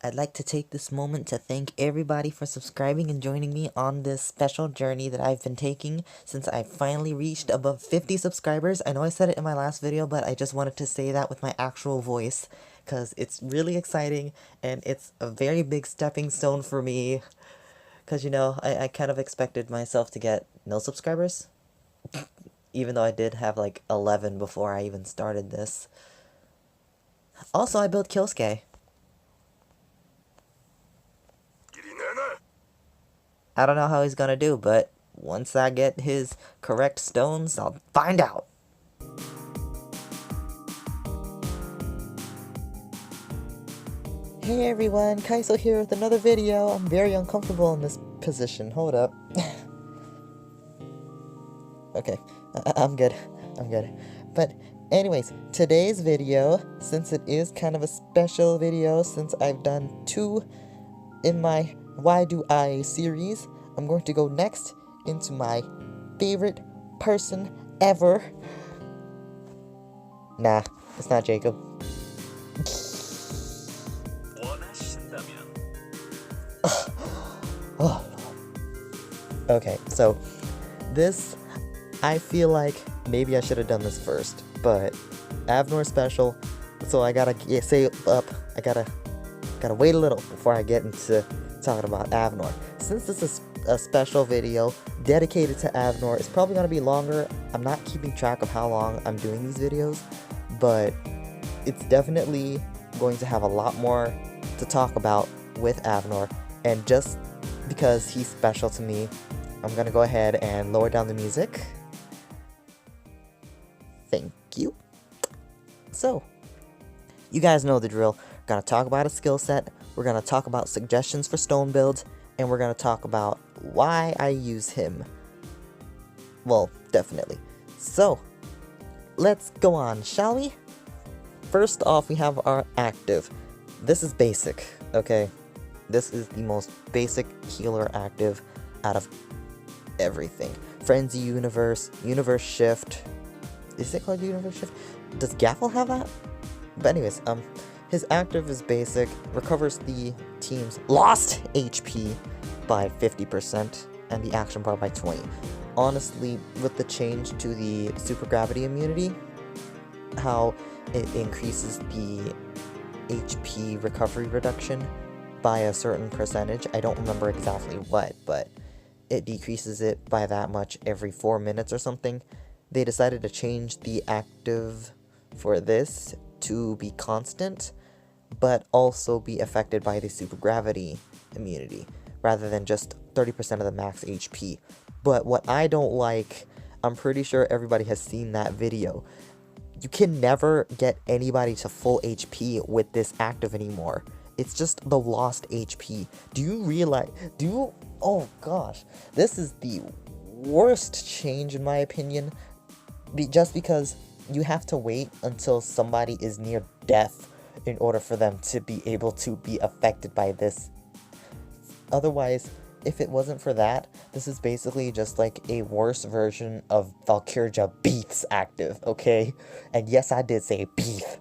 I'd like to take this moment to thank everybody for subscribing and joining me on this special journey that I've been taking since I finally reached above 50 subscribers. I know I said it in my last video, but I just wanted to say that with my actual voice because it's really exciting and it's a very big stepping stone for me because, you know, I kind of expected myself to get no subscribers, even though I did have like 11 before I even started this. Also, I built Killsky. I don't know how he's gonna do, but once I get his correct stones, I'll find out. Hey everyone, Kaiso here with another video. I'm very uncomfortable in this position. Hold up. Okay, I'm good. I'm good. But anyways, today's video, since it is kind of a special video, since I've done 2 in my WDI series, I'm going to go next into my favorite person ever. Nah, it's not Jacob. Oh. Okay, so this, I feel like maybe I should have done this first, but Avnore special, so I gotta say up, I gotta wait a little before I get into talking about Avnore. Since this is a special video dedicated to Avnore, it's probably gonna be longer. I'm not keeping track of how long I'm doing these videos, but it's definitely going to have a lot more to talk about with Avnore, and just because he's special to me, I'm gonna go ahead and lower down the music. Thank you. So, you guys know the drill. We're gonna talk about a skill set, we're gonna talk about suggestions for stone builds, and we're gonna talk about why I use him. Well, definitely. So, let's go on, shall we? First off, we have our active. This is basic, okay? This is the most basic healer active out of everything. Frenzy Universe, Universe Shift. Is it called Universe Shift? Does Gaffel have that? But anyways, his active is basic, recovers the team's lost HP by 50% and the action bar by 20. Honestly, with the change to the super gravity immunity, how it increases the HP recovery reduction by a certain percentage, I don't remember exactly what, but it decreases it by that much every 4 minutes or something. They decided to change the active for this to be constant, but also be affected by the super gravity immunity, rather than just 30% of the max HP. But what I don't like, I'm pretty sure everybody has seen that video. You can never get anybody to full HP with this active anymore. It's just the lost HP. Do you realize, oh gosh, this is the worst change in my opinion, just because you have to wait until somebody is near death in order for them to be able to be affected by this. Otherwise, if it wasn't for that, this is basically just like a worse version of Valkyria Beef's active, okay? And yes, I did say beef.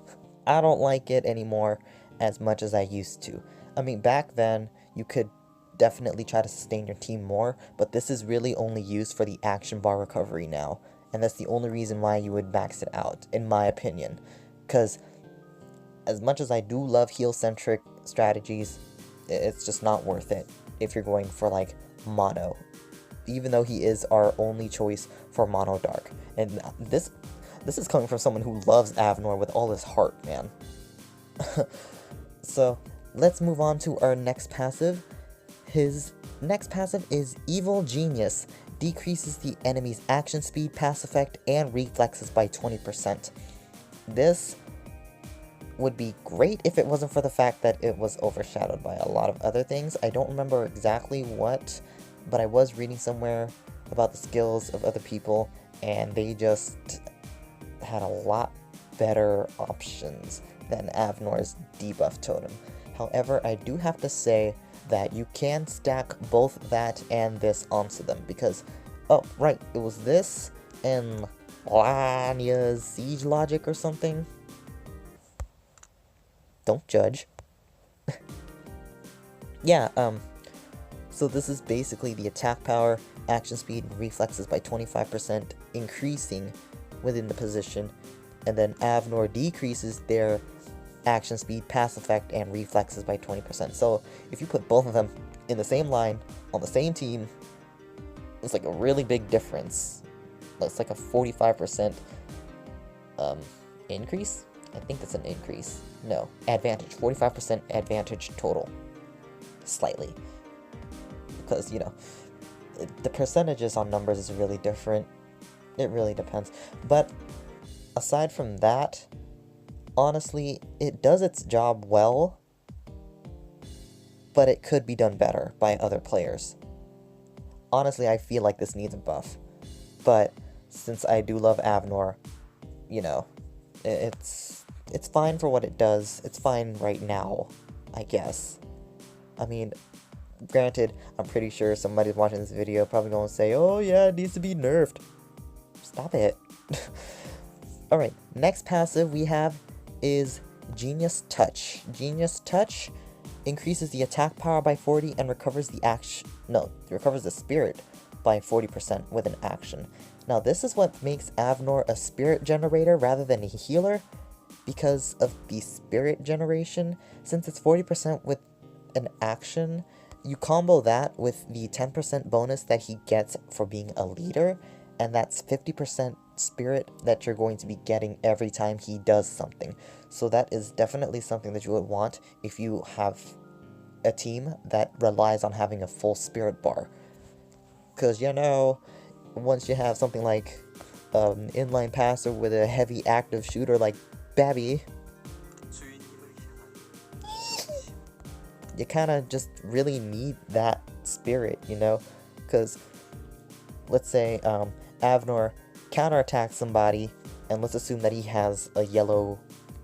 I don't like it anymore as much as I used to. I mean, back then, you could definitely try to sustain your team more, but this is really only used for the action bar recovery now. And that's the only reason why you would max it out, in my opinion. Because as much as I do love heal-centric strategies, it's just not worth it if you're going for, like, mono. Even though he is our only choice for mono dark. And this is coming from someone who loves Avnore with all his heart, man. So, let's move on to our next passive. His next passive is Evil Genius. Decreases the enemy's action speed, pass effect, and reflexes by 20%. This would be great if it wasn't for the fact that it was overshadowed by a lot of other things. I don't remember exactly what, but I was reading somewhere about the skills of other people, and they just had a lot better options than Avnore's debuff totem. However, I do have to say that you can stack both that and this onto them, because, oh, right, it was this and Lanya's Siege Logic or something. Don't judge. yeah, so this is basically the attack power, action speed, and reflexes by 25% increasing within the position, and then Avnore decreases their action speed, pass effect, and reflexes by 20%. So if you put both of them in the same line, on the same team, it's like a really big difference. It's like a 45% increase? I think that's an increase. No, advantage. 45% advantage total. Slightly. Because, you know, the percentages on numbers is really different. It really depends. But aside from that, honestly, it does its job well, but it could be done better by other players. Honestly, I feel like this needs a buff. But since I do love Avnore, you know, it's fine for what it does. It's fine right now, I guess. I mean, granted, I'm pretty sure somebody's watching this video probably gonna say, oh yeah, it needs to be nerfed. Stop it. Alright, next passive we have is Genius Touch. Genius Touch increases the attack power by 40 and recovers recovers the spirit by 40% with an action. Now this is what makes Avnore a spirit generator rather than a healer, because of the spirit generation. Since it's 40% with an action, you combo that with the 10% bonus that he gets for being a leader, and that's 50% spirit that you're going to be getting every time he does something. So that is definitely something that you would want if you have a team that relies on having a full spirit bar. Because, you know, once you have something like inline passer with a heavy active shooter like Babby, you kind of just really need that spirit, you know? Because, let's say, Avnore counterattacks somebody, and let's assume that he has a yellow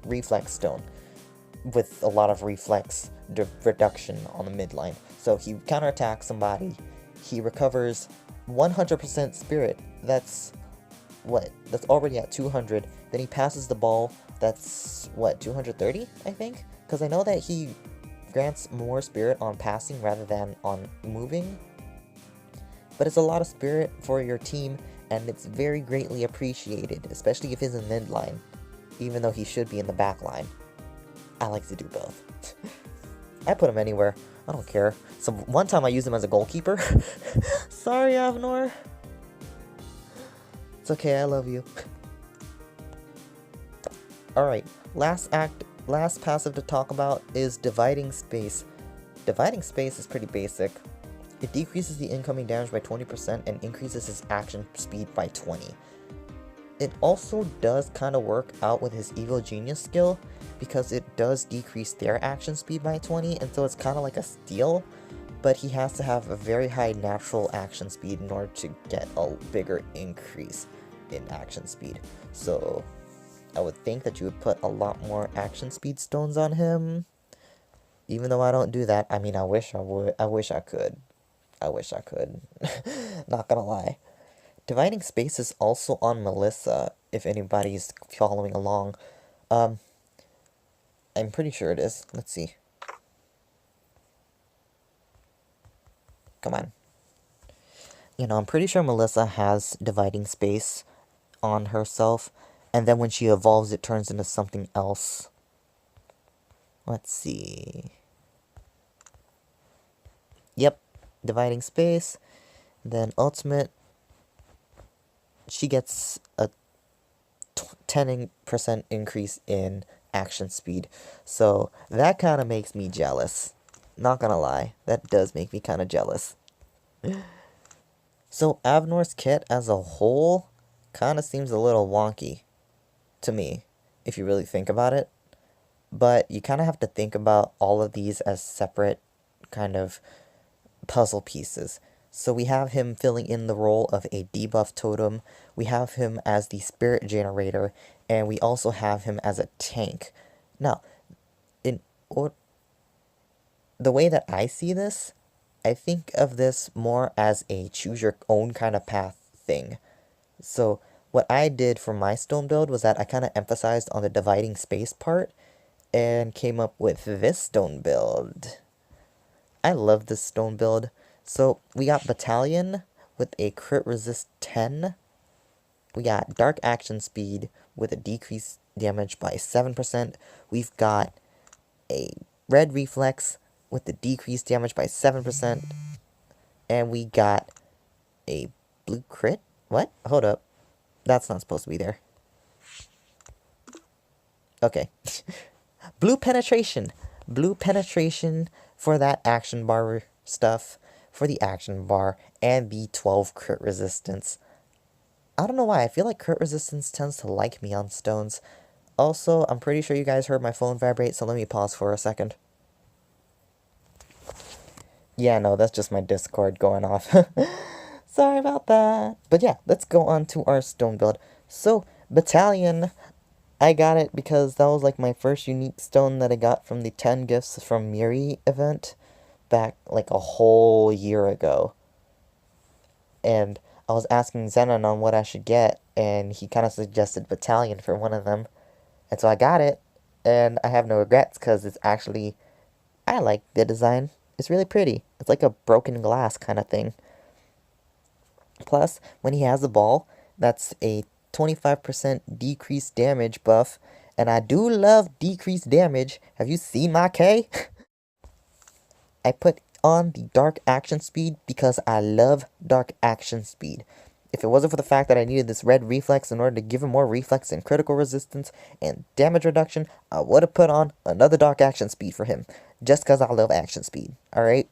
reflex stone with a lot of reflex reduction on the midline. So he counterattacks somebody, he recovers 100% spirit, that's what? That's already at 200, then he passes the ball, that's what, 230, I think? Because I know that he grants more spirit on passing rather than on moving. But it's a lot of spirit for your team, and it's very greatly appreciated, especially if he's in midline, even though he should be in the back line. I like to do both. I put him anywhere. I don't care. So one time I used him as a goalkeeper. Sorry, Avnore. It's okay, I love you. Alright, last passive to talk about is Dividing Space. Dividing Space is pretty basic. It decreases the incoming damage by 20% and increases his action speed by 20. It also does kind of work out with his Evil Genius skill, because it does decrease their action speed by 20, and so it's kind of like a steal, but he has to have a very high natural action speed in order to get a bigger increase in action speed. So I would think that you would put a lot more action speed stones on him, even though I don't do that. I mean, I wish I would. I wish I could. Not gonna lie. Dividing Space is also on Melissa, if anybody's following along. I'm pretty sure it is. Let's see. Come on. You know, I'm pretty sure Melissa has Dividing Space on herself, and then when she evolves, it turns into something else. Let's see. Yep, Dividing Space. Then Ultimate, she gets a 10% increase in action speed. So that kind of makes me jealous. Not gonna lie, that does make me kind of jealous. So Avnore's kit as a whole kind of seems a little wonky to me, if you really think about it. But you kind of have to think about all of these as separate kind of puzzle pieces. So we have him filling in the role of a debuff totem, we have him as the spirit generator, and we also have him as a tank. Now, the way that I see this, I think of this more as a choose your own kind of path thing. So what I did for my stone build was that I kind of emphasized on the Dividing Space part, and came up with this stone build. I love this stone build. So we got Battalion with a crit resist 10. We got Dark Action Speed with a decreased damage by 7%. We've got a Red Reflex with the decreased damage by 7%. And we got a Blue Crit? What? Hold up. That's not supposed to be there. Okay. Blue Penetration. Blue Penetration for that action bar stuff. For the action bar. And the 12 crit resistance. I don't know why. I feel like crit resistance tends to like me on stones. Also, I'm pretty sure you guys heard my phone vibrate, so let me pause for a second. Yeah, no, that's just my Discord going off. Sorry about that. But yeah, let's go on to our stone build. So, Battalion, I got it because that was like my first unique stone that I got from the 10 gifts from Miri event back like a whole year ago. And I was asking Zenon on what I should get, and he kind of suggested Battalion for one of them. And so I got it, and I have no regrets because it's actually, I like the design. It's really pretty. It's like a broken glass kind of thing. Plus, when he has the ball, that's a 25% decreased damage buff. And I do love decreased damage. Have you seen my K? I put on the Dark Action Speed because I love Dark Action Speed. If it wasn't for the fact that I needed this red reflex in order to give him more reflex and critical resistance and damage reduction, I would have put on another Dark Action Speed for him. Just because I love action speed. Alright?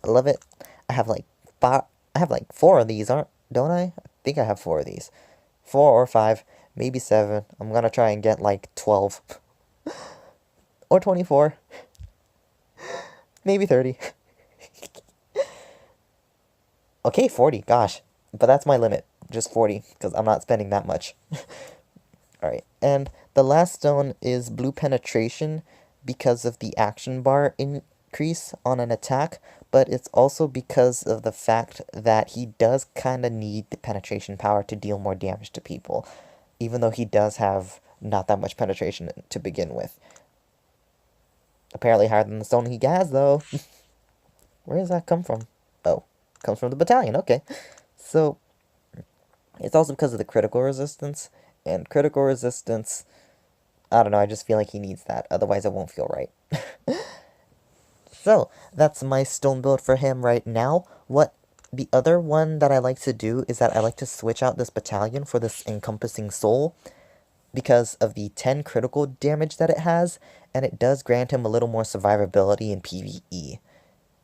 I love it. I have like four of these, don't I? I think I have 4 of these. 4 or 5, maybe 7. I'm gonna try and get like 12. Or 24. Maybe 30. Okay, 40, gosh. But that's my limit. Just 40, because I'm not spending that much. Alright, and the last stone is Blue Penetration because of the action bar increase on an attack, but it's also because of the fact that he does kind of need the penetration power to deal more damage to people, even though he does have not that much penetration to begin with. Apparently higher than the stone he has, though. Where does that come from? Oh, comes from the Battalion, okay. So, it's also because of the critical resistance, and critical resistance, I don't know, I just feel like he needs that, otherwise it won't feel right. So, that's my stone build for him right now. The other one that I like to do is that I like to switch out this Battalion for this Encompassing Soul, because of the 10 critical damage that it has, and it does grant him a little more survivability in PvE.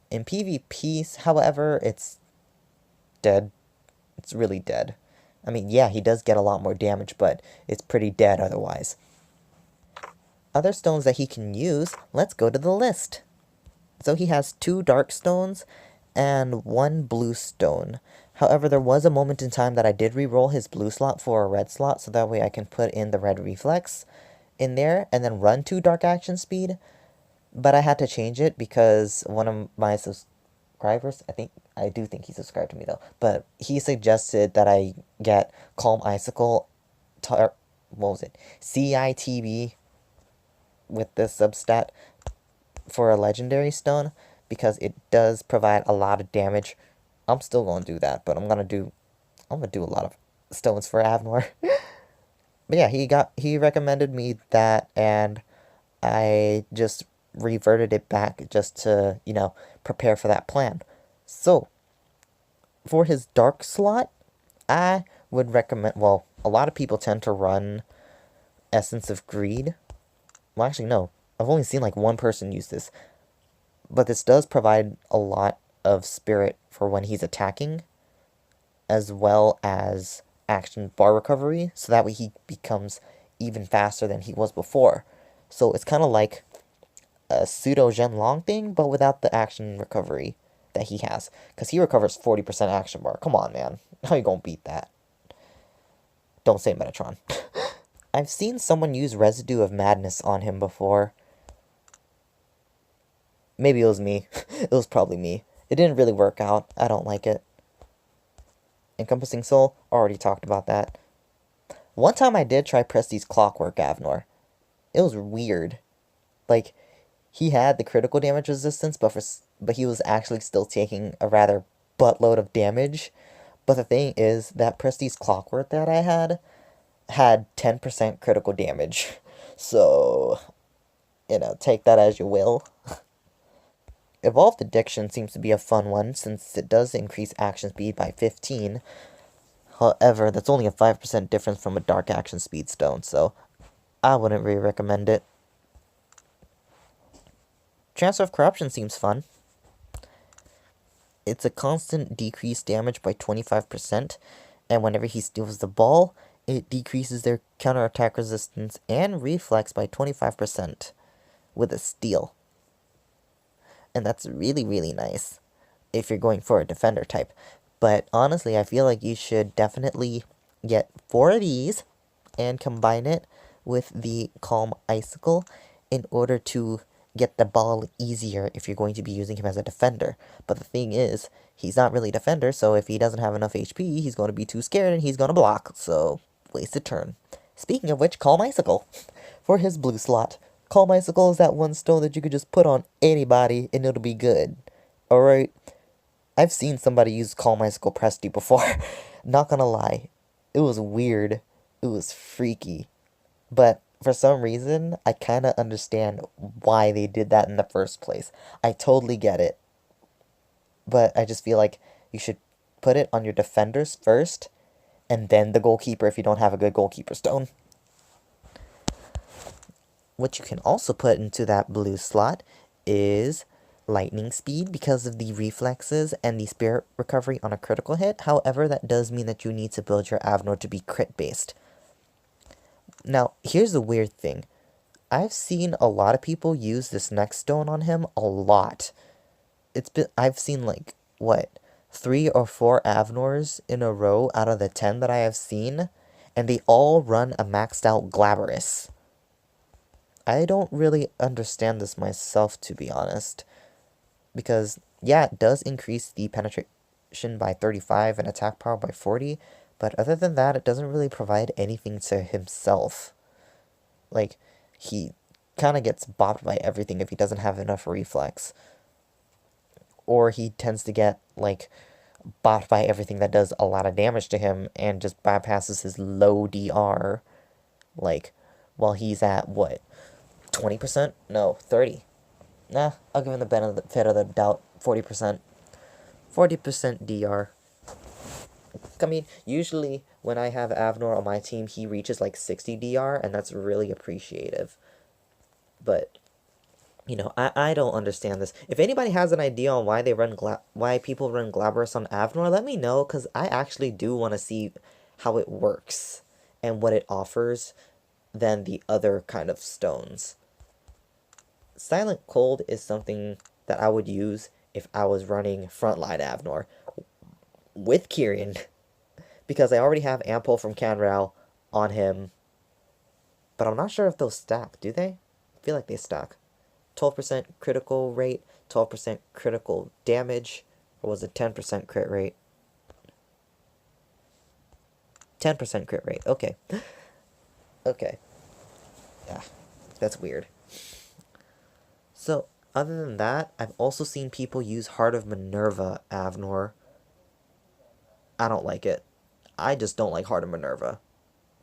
In PvP, however, it's dead. It's really dead. I mean, yeah, he does get a lot more damage, but it's pretty dead otherwise. Other stones that he can use, let's go to the list. So he has 2 dark stones and 1 blue stone. However, there was a moment in time that I did re-roll his blue slot for a red slot, so that way I can put in the red reflex in there and then run 2 dark action speed. But I had to change it because one of my subscribers, I do think he subscribed to me though, but he suggested that I get Calm Icicle, what was it, CITB with this substat for a legendary stone, because it does provide a lot of damage. I'm still gonna do that, but I'm gonna do a lot of stones for Avnore. But yeah, he recommended me that, and I just reverted it back just to, prepare for that plan. So, for his dark slot, I would recommend, well, a lot of people tend to run Essence of Greed. Well, actually, no. I've only seen like one person use this. But this does provide a lot of spirit for when he's attacking, as well as action bar recovery, so that way he becomes even faster than he was before. So it's kind of like a pseudo Zhenlong thing, but without the action recovery that he has. Because he recovers 40% action bar. Come on, man. How you gonna beat that? Don't say Metatron. I've seen someone use Residue of Madness on him before. Maybe it was me. It was probably me. It didn't really work out. I don't like it. Encompassing Soul, already talked about that. One time I did try Presti's Clockwork Avnore. It was weird. Like, he had the critical damage resistance, but he was actually still taking a rather buttload of damage. But the thing is that Prestige Clockwork that I had 10% critical damage. So, take that as you will. Evolved Addiction seems to be a fun one since it does increase action speed by 15. However, that's only a 5% difference from a Dark Action Speed Stone, so I wouldn't really recommend it. Transfer of Corruption seems fun. It's a constant decreased damage by 25%, and whenever he steals the ball, it decreases their counterattack resistance and reflex by 25% with a steal. And that's really, really nice if you're going for a defender type. But honestly, I feel like you should definitely get 4 of these and combine it with the Calm Icicle in order to get the ball easier if you're going to be using him as a defender. But the thing is, he's not really a defender, so if he doesn't have enough HP, he's going to be too scared and he's going to block, so wasted turn. Speaking of which, Calm Icicle for his blue slot. Calm Icicle is that one stone that you could just put on anybody and it'll be good. Alright? I've seen somebody use Calm Icicle Prestige before. Not gonna lie. It was weird. It was freaky. But for some reason, I kind of understand why they did that in the first place. I totally get it. But I just feel like you should put it on your defenders first, and then the goalkeeper if you don't have a good goalkeeper stone. What you can also put into that blue slot is lightning speed because of the reflexes and the spirit recovery on a critical hit. However, that does mean that you need to build your Avnore to be crit based. Now, here's the weird thing. I've seen a lot of people use this next stone on him a lot. I've seen like, what, 3 or 4 Avnores in a row out of the 10 that I have seen, and they all run a maxed out Glabrous. I don't really understand this myself, to be honest. Because, yeah, it does increase the penetration by 35 and attack power by 40, but other than that, it doesn't really provide anything to himself. Like, he kind of gets bopped by everything if he doesn't have enough reflex. Or he tends to get, like, bopped by everything that does a lot of damage to him and just bypasses his low DR. Like, while he's at, what, 20%? No, 30. Nah, I'll give him the benefit of the doubt. 40%. 40% DR. I mean, usually when I have Avnore on my team, he reaches like 60 DR, and that's really appreciative. But, I don't understand this. If anybody has an idea on why why people run Glabrous on Avnore, let me know, because I actually do want to see how it works and what it offers than the other kind of stones. Silent Cold is something that I would use if I was running Frontline Avnore with Kyrian, because I already have Ample from Canral on him, but I'm not sure if those stack, do they? I feel like they stack. 12% critical rate, 12% critical damage, or was it 10% crit rate? 10% crit rate, okay. Okay. Yeah, that's weird. So, other than that, I've also seen people use Heart of Minerva Avnore. I don't like it. I just don't like Heart of Minerva.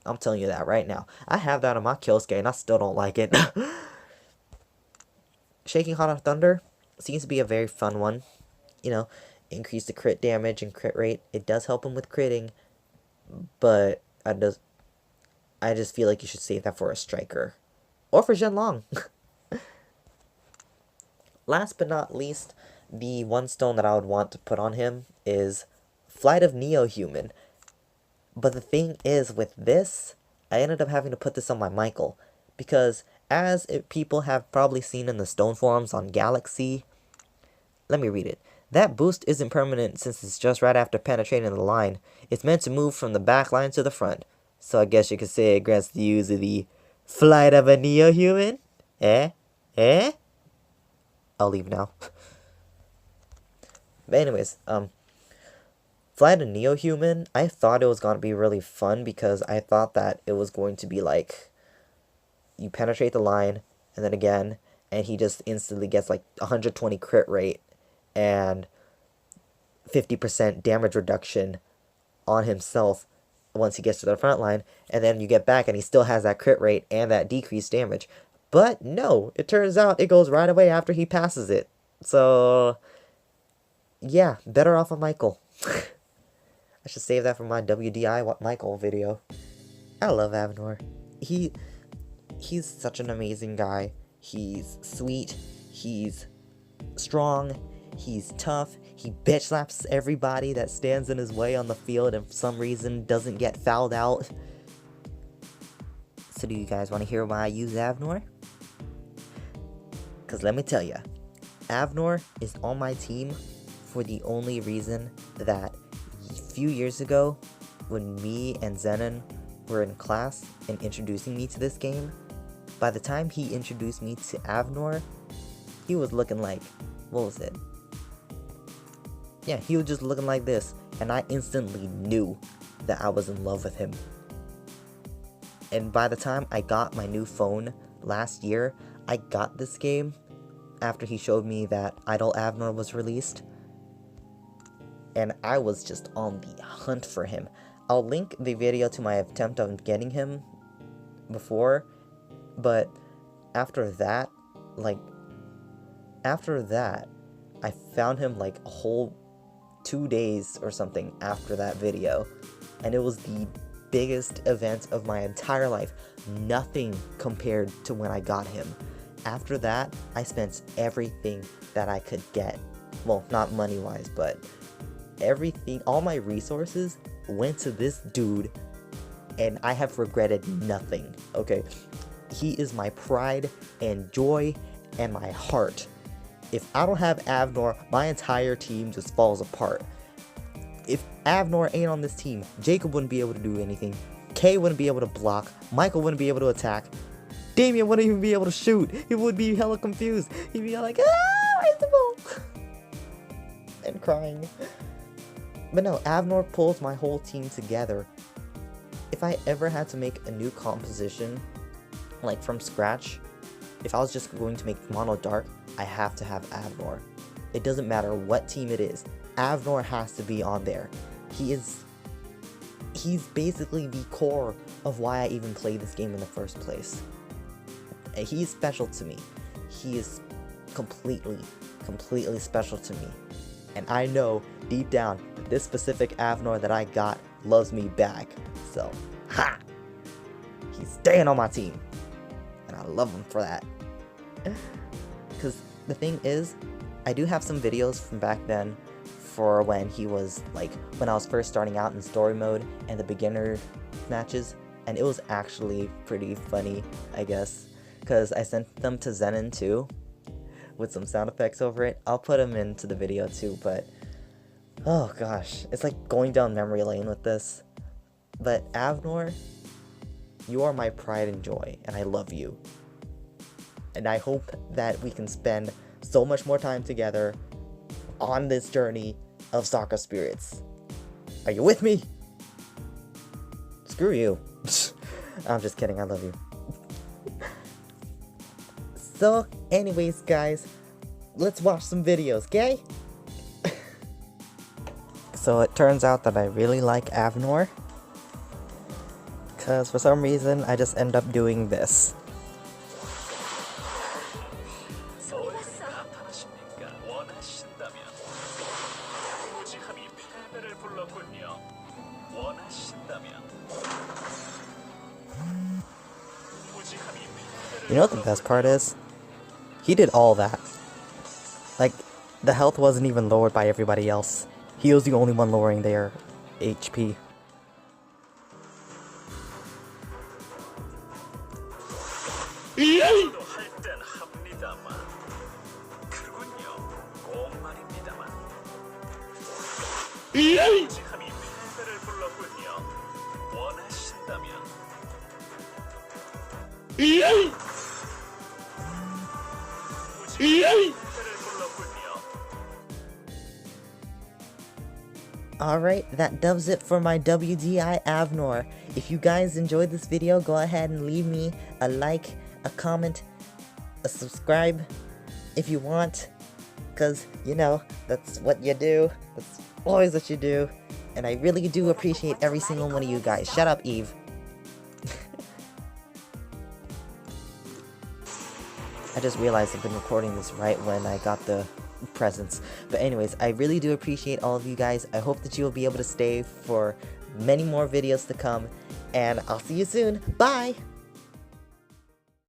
I'm telling you that right now. I have that on my Killscape and I still don't like it. Shaking Heart of Thunder seems to be a very fun one. Increase the crit damage and crit rate. It does help him with critting, but I just feel like you should save that for a striker. Or for Zhenlong. Last but not least, the one stone that I would want to put on him is Flight of Neo-Human. But the thing is, with this, I ended up having to put this on my Michael. Because, people have probably seen in the stone forums on Galaxy, let me read it. That boost isn't permanent since it's just right after penetrating the line. It's meant to move from the back line to the front. So I guess you could say it grants the user the Flight of a Neo-Human? Eh? I'll leave now. But anyways, Flight of Neo-Human, I thought it was going to be really fun because I thought that it was going to be like, you penetrate the line, and then again, and he just instantly gets like 120 crit rate and 50% damage reduction on himself once he gets to the front line, and then you get back and he still has that crit rate and that decreased damage. But no, it turns out it goes right away after he passes it. So yeah, better off of Michael. I should save that for my WDI Michael video. I love Avnore. He's such an amazing guy. He's sweet, he's strong, he's tough, he bitch slaps everybody that stands in his way on the field and for some reason doesn't get fouled out. So do you guys want to hear why I use Avnore? Because let me tell you, Avnore is on my team for the only reason that a few years ago, when me and Zenon were in class and introducing me to this game, by the time he introduced me to Avnore, he was looking like, what was it? Yeah, he was just looking like this, and I instantly knew that I was in love with him. And by the time I got my new phone last year, I got this game after he showed me that Idle Avnore was released, and I was just on the hunt for him. I'll link the video to my attempt on getting him before, but after that, I found him like a whole 2 days or something after that video, and it was the biggest event of my entire life. Nothing compared to when I got him. After that, I spent everything that I could get. Well, not money-wise, but everything, all my resources went to this dude, and I have regretted nothing, okay? He is my pride and joy and my heart. If I don't have Avnore, my entire team just falls apart. If Avnore ain't on this team, Jacob wouldn't be able to do anything, Kay wouldn't be able to block, Michael wouldn't be able to attack, Damien wouldn't even be able to shoot. He would be hella confused. He'd be like, where's the ball? And crying. But no, Avnore pulls my whole team together. If I ever had to make a new composition, like from scratch, if I was just going to make Mono Dark, I have to have Avnore. It doesn't matter what team it is. Avnore has to be on there. He's basically the core of why I even played this game in the first place. He's special to me. He is completely special to me. And I know deep down that this specific Avnore that I got loves me back. So, ha! He's staying on my team. And I love him for that. Because the thing is, I do have some videos from back then for when he was, like, when I was first starting out in story mode and the beginner matches. And it was actually pretty funny, I guess. Because I sent them to Zenon too, with some sound effects over it. I'll put them into the video too, but oh gosh, it's like going down memory lane with this. But Avnore, you are my pride and joy, and I love you. And I hope that we can spend so much more time together on this journey of Soccer Spirits. Are you with me? Screw you. I'm just kidding, I love you. So, anyways, guys, let's watch some videos, okay? So it turns out that I really like Avnore, because for some reason I just end up doing this. You know what the best part is? He did all that. Like, the health wasn't even lowered by everybody else. He was the only one lowering their HP. Alright, that does it for my WDI Avnore. If you guys enjoyed this video, go ahead and leave me a like, a comment, a subscribe if you want, because, you know, that's what you do. That's always what you do. And I really do appreciate every single one of you guys. Shut up, Eve. I just realized I've been recording this right when I got the presents. But anyways, I really do appreciate all of you guys. I hope that you will be able to stay for many more videos to come. And I'll see you soon. Bye!